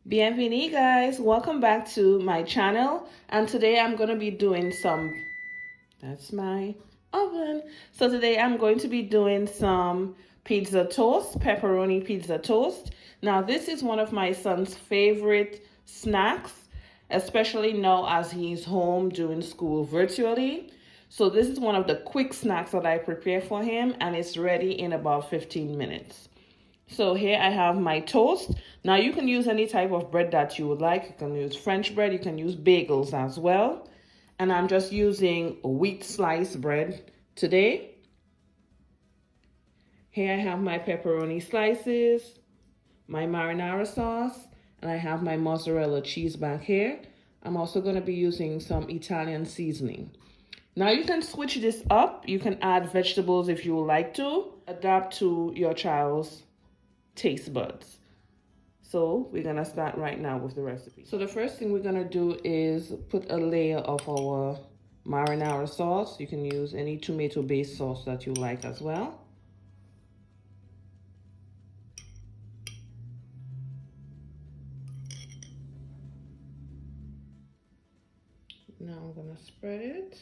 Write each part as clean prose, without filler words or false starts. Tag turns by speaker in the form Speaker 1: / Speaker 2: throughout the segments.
Speaker 1: Bienvenue guys, welcome back to my channel, and today I'm going to be doing that's my oven. So today I'm going to be doing some pizza toast, pepperoni pizza toast. Now this is one of my son's favorite snacks, especially now as he's home doing school virtually. So this is one of the quick snacks that I prepare for him, and it's ready in about 15 minutes. So here I have my toast. Now you can use any type of bread that you would like. You can use French bread, you can use bagels as well. And I'm just using wheat sliced bread today. Here I have my pepperoni slices, my marinara sauce, and I have my mozzarella cheese back here. I'm also going to be using some Italian seasoning. Now you can switch this up. You can add vegetables if you would like to. Adapt to your child's taste buds. So we're gonna start right now with the recipe. So the first thing we're gonna do is put a layer of our marinara sauce. You can use any tomato-based sauce that you like as well. Now I'm gonna spread it.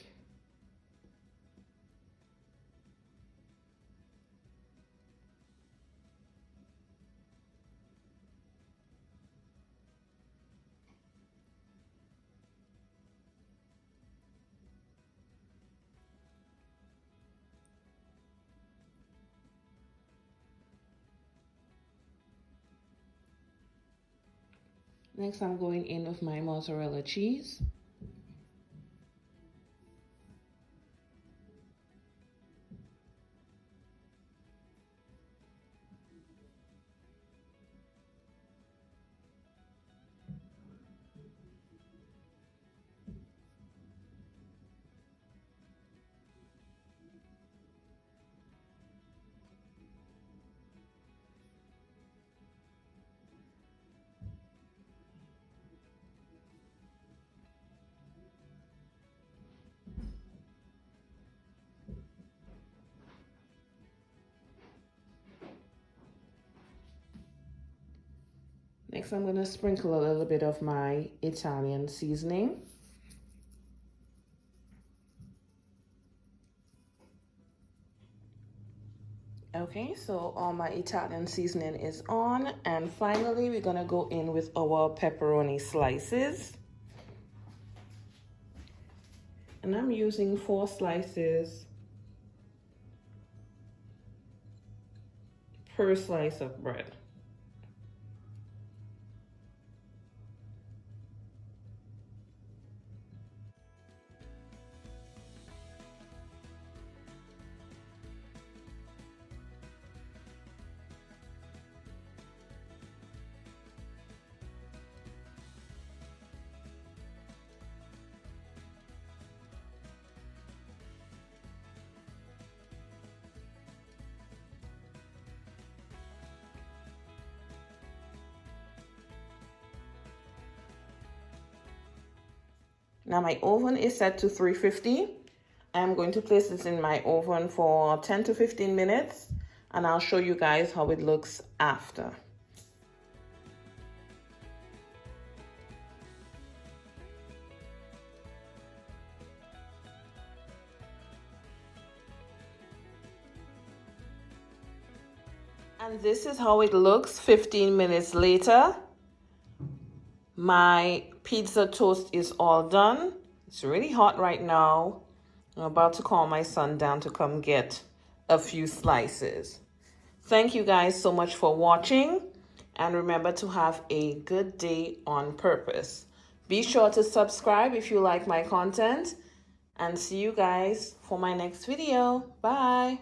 Speaker 1: Next, I'm going in with my mozzarella cheese. Next, I'm going to sprinkle a little bit of my Italian seasoning. Okay, so all my Italian seasoning is on, and finally we're going to go in with our pepperoni slices. And I'm using 4 slices per slice of bread. Now my oven is set to 350. I'm going to place this in my oven for 10 to 15 minutes, and I'll show you guys how it looks after. And this is how it looks 15 minutes later. My pizza toast is all done. It's really hot right now. I'm about to call my son down to come get a few slices. Thank you guys so much for watching, and remember to have a good day on purpose. Be sure to subscribe if you like my content, and see you guys for my next video. Bye.